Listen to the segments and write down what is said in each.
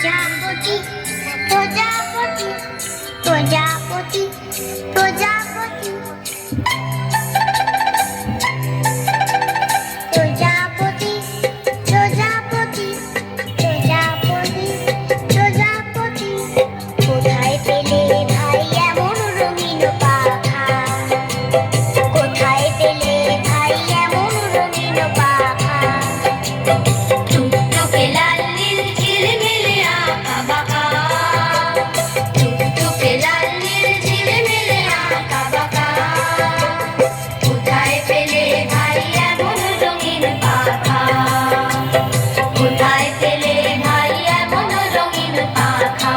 প্রজাপতি প্রজাপতি প্রজাপতি প্রজাপতি প্রজাপতি প্রজাপতি প্রজাপতি প্রজাপতি কোথায় পেলে ভাই এমন রঙিন পাখা কোথায় পেলে ভাই এমন রঙিন পাখা টুকটুকে লাল নীল ঝিলমিলে আঁকা বাঁকা টুকটুকে লাল নীল ঝিলমিলে আঁকা বাঁকা কোথায় পেলে ভাই এমন রঙিন পাখা কোথায় পেলে ভাই এমন রঙিন পাখা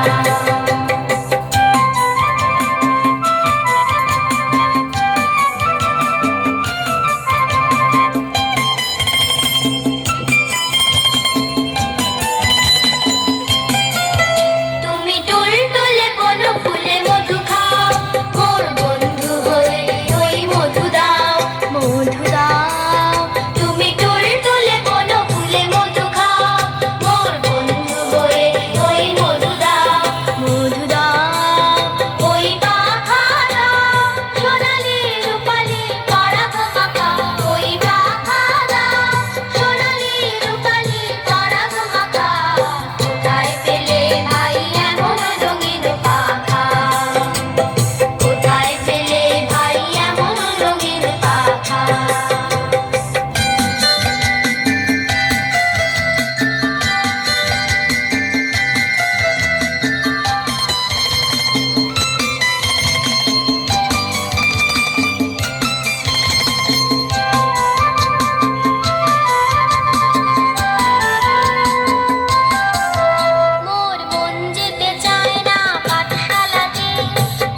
তুমি টুলটুলে কোনো ফুলে মধু খাও মোর বন্ধু হয়ে ওই মধু দাও মধু দাও তুমি টুলটুলে কোনো ফুলে মধু খাও মোর বন্ধু হয়ে ওই মধু দাও মধু দাও ওই পাখা দাও সোনালি রূপালি পরাগ মাখা ওই পাখা দাও সোনালি রূপালি পরাগ মাখা কোথায় পেলে ভাই এমন রঙিন পাখা কোথায় পেলে ভাই এমন রঙিন পাখা মোর মন যেতে চায় না পাঠশালাতে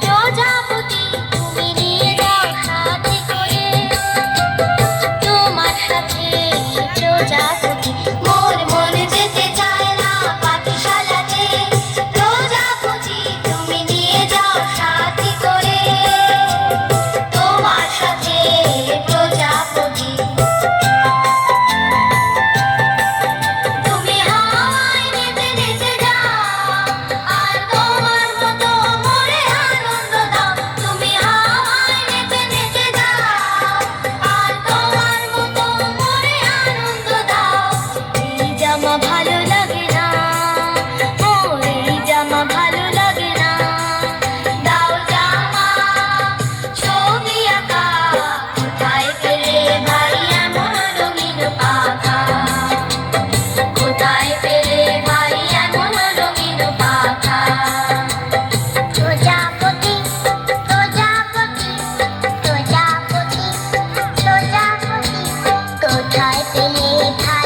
প্রজাপতি তুমি নিয়ে যাও সাথে করে তোমার সাথে প্রজাপতি মোর মন যেতে চায় না পাঠশালাতে প্রজাপতি তুমি নিয়ে যাও সাথে করে তোমার সাথে প্রজাপতি তুমি হাওয়ায় নেচে নেচে যাও আর তোমার মতো মোরে আনন্দ দাও তুমি হাওয়ায় নেচে নেচে যাও আর তোমার মতো মোরে আনন্দ দাও এই জামা ভালো লাগে না মোর এই জামা ভালো লাগে না দাও জামা ছবি আঁকা কোথায় পেলে ভাই এমন রঙিন পাখা কোথায় পেলে ভাই এমন রঙিন পাখা প্রজাপতি প্রজাপতি প্রজাপতি প্রজাপতি কোথায় পেলে ভাই